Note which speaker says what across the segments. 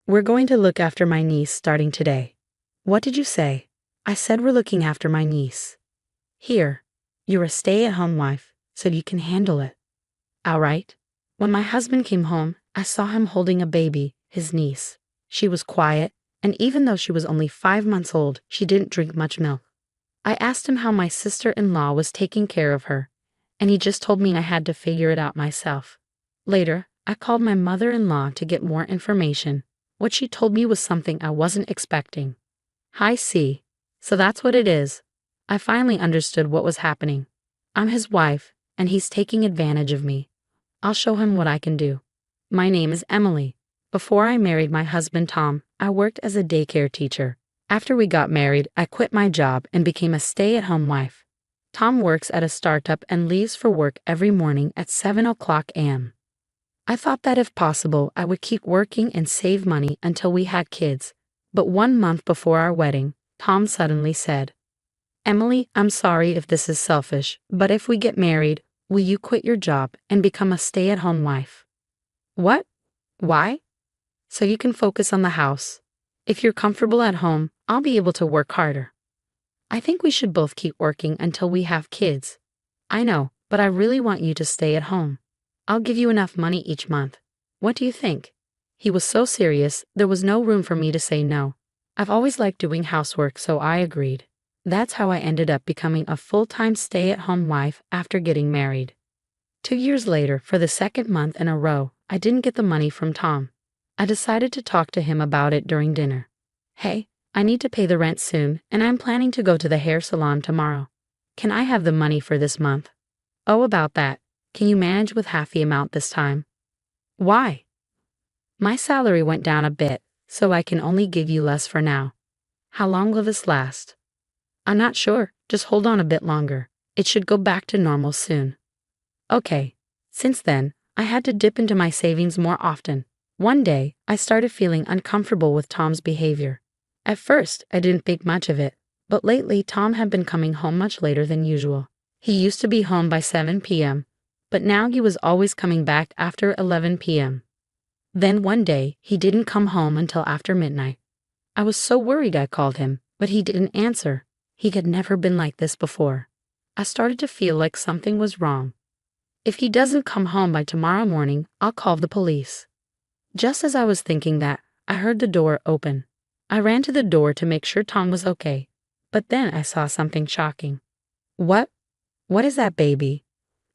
Speaker 1: We're going to look after my niece starting today. What did you say? I said we're looking after my niece. Here, you're a stay-at-home wife, so you can handle it. All right. When my husband came home, I saw him holding a baby, his niece. She was quiet, and even though she was only 5 months old, she didn't drink much milk. I asked him how my sister-in-law was taking care of her, and he just told me I had to figure it out myself. Later, I called my mother-in-law to get more information. What she told me was something I wasn't expecting. I see. So that's what it is. I finally understood what was happening. I'm his wife, and he's taking advantage of me. I'll show him what I can do. My name is Emily. Before I married my husband Tom, I worked as a daycare teacher. After we got married, I quit my job and became a stay-at-home wife. Tom works at a startup and leaves for work every morning at 7 o'clock a.m. I thought that if possible, I would keep working and save money until we had kids. But 1 month before our wedding, Tom suddenly said, "Emily, I'm sorry if this is selfish, but if we get married, will you quit your job and become a stay-at-home wife?" What? Why? So you can focus on the house. If you're comfortable at home, I'll be able to work harder. I think we should both keep working until we have kids. I know, but I really want you to stay at home. I'll give you enough money each month. What do you think? He was so serious, there was no room for me to say no. I've always liked doing housework, so I agreed. That's how I ended up becoming a full-time stay-at-home wife after getting married. 2 years later, for the second month in a row, I didn't get the money from Tom. I decided to talk to him about it during dinner. Hey, I need to pay the rent soon, and I'm planning to go to the hair salon tomorrow. Can I have the money for this month? Oh, about that. Can you manage with half the amount this time? Why? My salary went down a bit, so I can only give you less for now. How long will this last? I'm not sure, just hold on a bit longer. It should go back to normal soon. Okay. Since then, I had to dip into my savings more often. One day, I started feeling uncomfortable with Tom's behavior. At first, I didn't think much of it, but lately Tom had been coming home much later than usual. He used to be home by 7 p.m., but now he was always coming back after 11 p.m. Then one day, he didn't come home until after midnight. I was so worried I called him, but he didn't answer. He had never been like this before. I started to feel like something was wrong. If he doesn't come home by tomorrow morning, I'll call the police. Just as I was thinking that, I heard the door open. I ran to the door to make sure Tom was okay, but then I saw something shocking. What? What is that baby?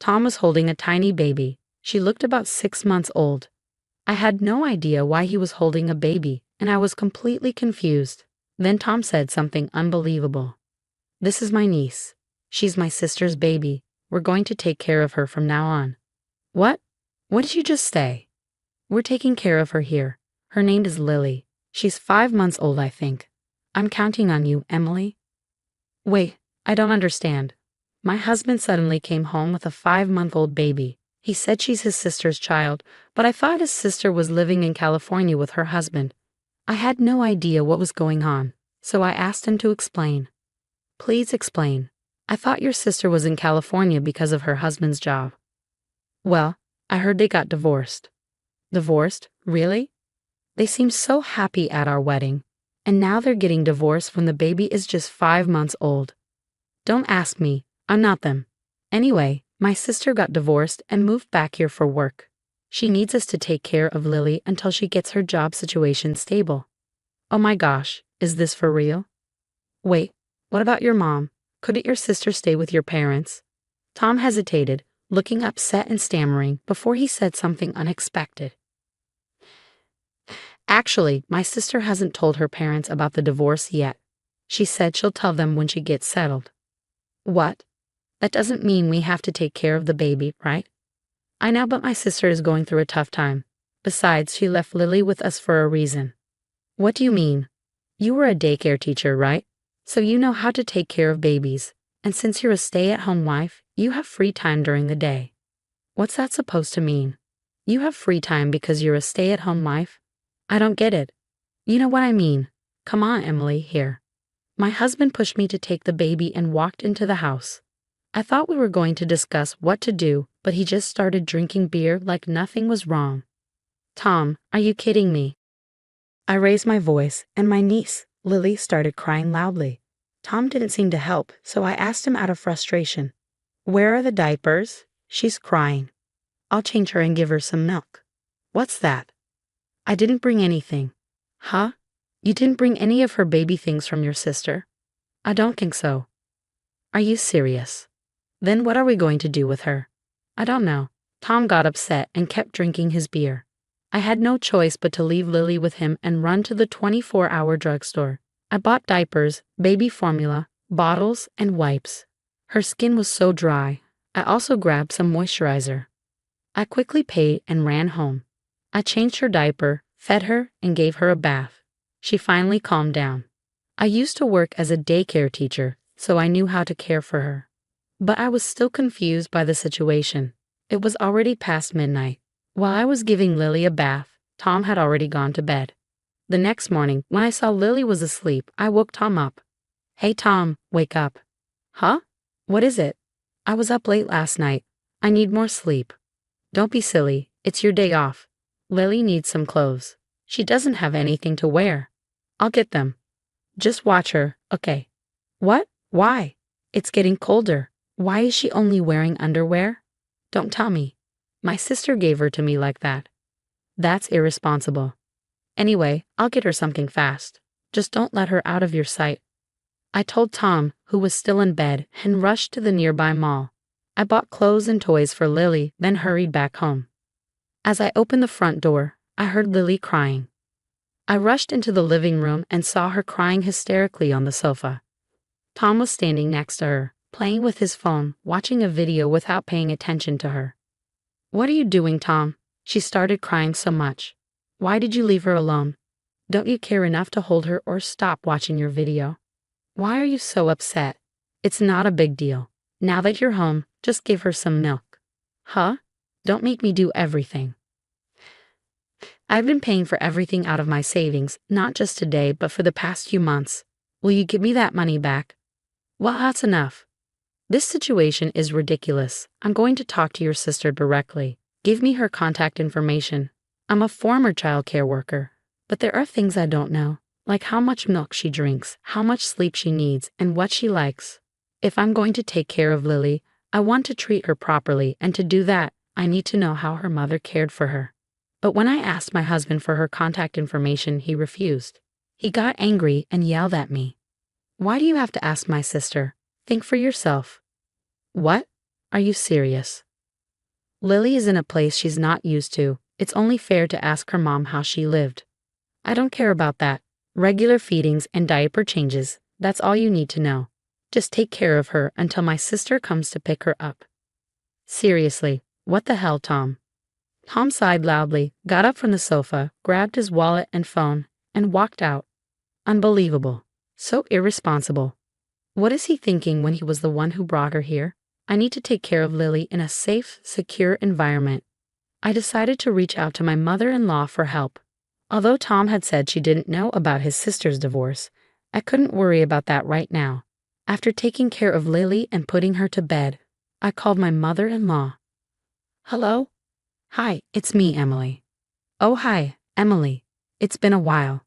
Speaker 1: Tom was holding a tiny baby. She looked about 6 months old. I had no idea why he was holding a baby, and I was completely confused. Then Tom said something unbelievable. "This is my niece. She's my sister's baby. We're going to take care of her from now on." What? What did you just say? We're taking care of her here. Her name is Lily. She's 5 months old, I think. I'm counting on you, Emily. Wait, I don't understand. My husband suddenly came home with a 5-month-old baby. He said she's his sister's child, but I thought his sister was living in California with her husband. I had no idea what was going on, so I asked him to explain. Please explain. I thought your sister was in California because of her husband's job. Well, I heard they got divorced. Divorced? Really? They seemed so happy at our wedding, and now they're getting divorced when the baby is just 5 months old. Don't ask me, I'm not them. Anyway, my sister got divorced and moved back here for work. She needs us to take care of Lily until she gets her job situation stable. Oh my gosh, is this for real? Wait, what about your mom? Couldn't your sister stay with your parents? Tom hesitated, looking upset and stammering before he said something unexpected. Actually, my sister hasn't told her parents about the divorce yet. She said she'll tell them when she gets settled. What? That doesn't mean we have to take care of the baby, right? I know, but my sister is going through a tough time. Besides, she left Lily with us for a reason. What do you mean? You were a daycare teacher, right? So you know how to take care of babies. And since you're a stay-at-home wife, you have free time during the day. What's that supposed to mean? You have free time because you're a stay-at-home wife? I don't get it. You know what I mean. Come on, Emily, here. My husband pushed me to take the baby and walked into the house. I thought we were going to discuss what to do, but he just started drinking beer like nothing was wrong. Tom, are you kidding me? I raised my voice, and my niece, Lily, started crying loudly. Tom didn't seem to help, so I asked him out of frustration, "Where are the diapers? She's crying. I'll change her and give her some milk." "What's that?" "I didn't bring anything." "Huh? You didn't bring any of her baby things from your sister?" "I don't think so." "Are you serious? Then what are we going to do with her?" "I don't know." Tom got upset and kept drinking his beer. I had no choice but to leave Lily with him and run to the 24-hour drugstore. I bought diapers, baby formula, bottles, and wipes. Her skin was so dry. I also grabbed some moisturizer. I quickly paid and ran home. I changed her diaper, fed her, and gave her a bath. She finally calmed down. I used to work as a daycare teacher, so I knew how to care for her. But I was still confused by the situation. It was already past midnight. While I was giving Lily a bath, Tom had already gone to bed. The next morning, when I saw Lily was asleep, I woke Tom up. "Hey Tom, wake up." "Huh? What is it?" "I was up late last night. I need more sleep." "Don't be silly. It's your day off. Lily needs some clothes. She doesn't have anything to wear." "I'll get them. Just watch her, okay?" "What? Why? It's getting colder. Why is she only wearing underwear?" "Don't tell me. My sister gave her to me like that." "That's irresponsible. Anyway, I'll get her something fast. Just don't let her out of your sight." I told Tom, who was still in bed, and rushed to the nearby mall. I bought clothes and toys for Lily, then hurried back home. As I opened the front door, I heard Lily crying. I rushed into the living room and saw her crying hysterically on the sofa. Tom was standing next to her, playing with his phone, watching a video without paying attention to her. "What are you doing, Tom?" She started crying so much. "Why did you leave her alone? Don't you care enough to hold her or stop watching your video? Why are you so upset? It's not a big deal. Now that you're home, just give her some milk." "Huh? Don't make me do everything." "I've been paying for everything out of my savings, not just today, but for the past few months. Will you give me that money back?" "Well, that's enough. This situation is ridiculous. I'm going to talk to your sister directly. Give me her contact information. I'm a former child care worker, but there are things I don't know, like how much milk she drinks, how much sleep she needs, and what she likes. If I'm going to take care of Lily, I want to treat her properly, and to do that, I need to know how her mother cared for her." But when I asked my husband for her contact information, he refused. He got angry and yelled at me. "Why do you have to ask my sister? Think for yourself." "What? Are you serious?" "Lily is in a place she's not used to. It's only fair to ask her mom how she lived." "I don't care about that. Regular feedings and diaper changes, that's all you need to know. Just take care of her until my sister comes to pick her up." "Seriously, what the hell, Tom?" Tom sighed loudly, got up from the sofa, grabbed his wallet and phone, and walked out. Unbelievable. So irresponsible. What is he thinking when he was the one who brought her here? I need to take care of Lily in a safe, secure environment. I decided to reach out to my mother-in-law for help. Although Tom had said she didn't know about his sister's divorce, I couldn't worry about that right now. After taking care of Lily and putting her to bed, I called my mother-in-law. "Hello?" "Hi, it's me, Emily." "Oh, hi, Emily. It's been a while."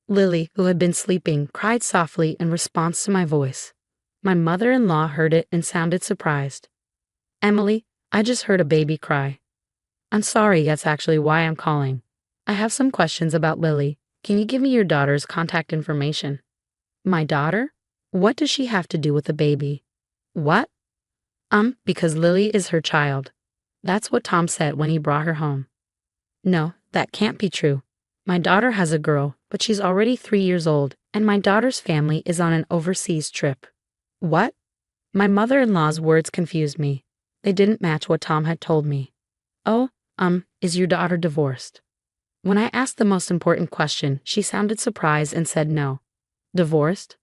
Speaker 1: Lily, who had been sleeping, cried softly in response to my voice. My mother-in-law heard it and sounded surprised. "Emily, I just heard a baby cry." "I'm sorry, that's actually why I'm calling. I have some questions about Lily. Can you give me your daughter's contact information?" "My daughter? What does she have to do with the baby?" "What?" Because Lily is her child. That's what Tom said when he brought her home." "No, that can't be true. My daughter has a girl, but she's already 3 years old, and my daughter's family is on an overseas trip." "What?" My mother-in-law's words confused me. They didn't match what Tom had told me. "Oh, is your daughter divorced?" When I asked the most important question, she sounded surprised and said no. "Divorced?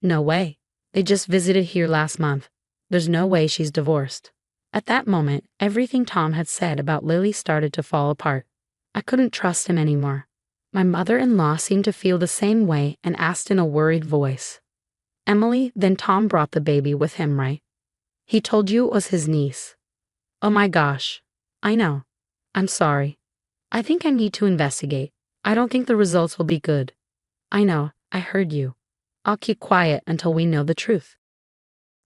Speaker 1: No way. They just visited here last month. There's no way she's divorced." At that moment, everything Tom had said about Lily started to fall apart. I couldn't trust him anymore. My mother-in-law seemed to feel the same way and asked in a worried voice. "Emily, then Tom brought the baby with him, right? He told you it was his niece." "Oh my gosh. I know. I'm sorry. I think I need to investigate. I don't think the results will be good. I know, I heard you. I'll keep quiet until we know the truth.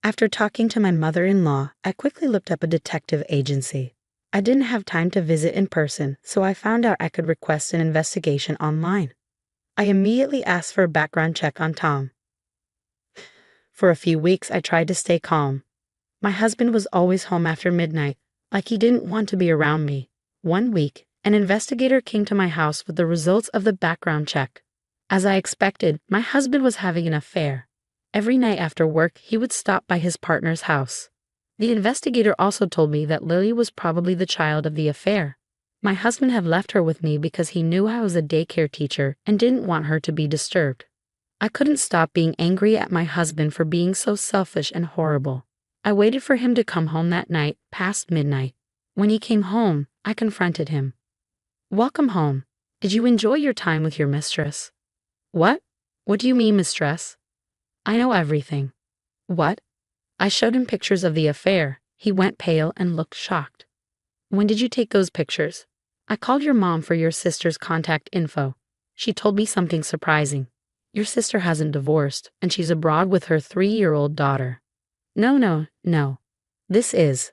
Speaker 1: After talking to my mother-in-law, I quickly looked up a detective agency. I didn't have time to visit in person, so I found out I could request an investigation online. I immediately asked for a background check on Tom. For a few weeks, I tried to stay calm. My husband was always home after midnight, like he didn't want to be around me. One week, an investigator came to my house with the results of the background check. As I expected, my husband was having an affair. Every night after work, he would stop by his partner's house. The investigator also told me that Lily was probably the child of the affair. My husband had left her with me because he knew I was a daycare teacher and didn't want her to be disturbed. I couldn't stop being angry at my husband for being so selfish and horrible. I waited for him to come home that night, past midnight. When he came home, I confronted him. "Welcome home. Did you enjoy your time with your mistress?" "What? What do you mean, mistress?" "I know everything." "What?" I showed him pictures of the affair. He went pale and looked shocked. "When did you take those pictures?" "I called your mom for your sister's contact info. She told me something surprising. Your sister hasn't divorced, and she's abroad with her 3-year-old daughter." No. This is.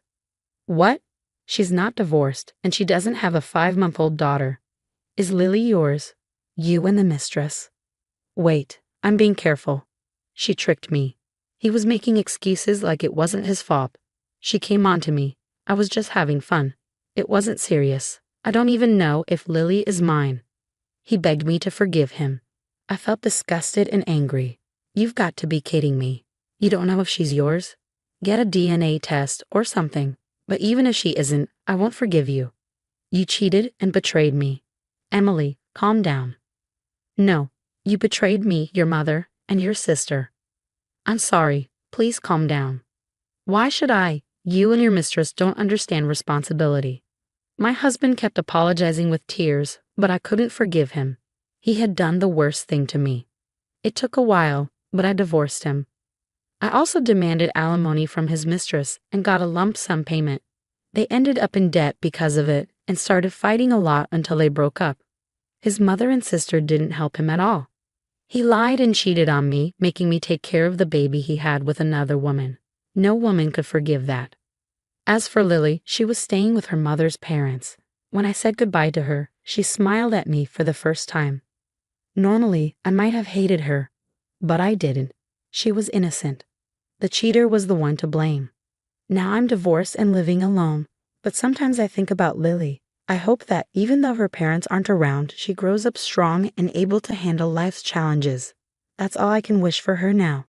Speaker 1: What? She's not divorced, and she doesn't have a 5-month-old daughter. Is Lily yours? You and the mistress. Wait, I'm being careful. She tricked me. He was making excuses like it wasn't his fault. She came on to me. I was just having fun. It wasn't serious. I don't even know if Lily is mine. He begged me to forgive him. I felt disgusted and angry. You've got to be kidding me. You don't know if she's yours? Get a DNA test or something. But even if she isn't, I won't forgive you. You cheated and betrayed me. Emily, calm down. No, you betrayed me, your mother, and your sister. I'm sorry. Please calm down. Why should I? You and your mistress don't understand responsibility. My husband kept apologizing with tears, but I couldn't forgive him. He had done the worst thing to me. It took a while, but I divorced him. I also demanded alimony from his mistress and got a lump sum payment. They ended up in debt because of it and started fighting a lot until they broke up. His mother and sister didn't help him at all. He lied and cheated on me, making me take care of the baby he had with another woman. No woman could forgive that. As for Lily, she was staying with her mother's parents. When I said goodbye to her, she smiled at me for the first time. Normally, I might have hated her, but I didn't. She was innocent. The cheater was the one to blame. Now I'm divorced and living alone, but sometimes I think about Lily. I hope that even though her parents aren't around, she grows up strong and able to handle life's challenges. That's all I can wish for her now.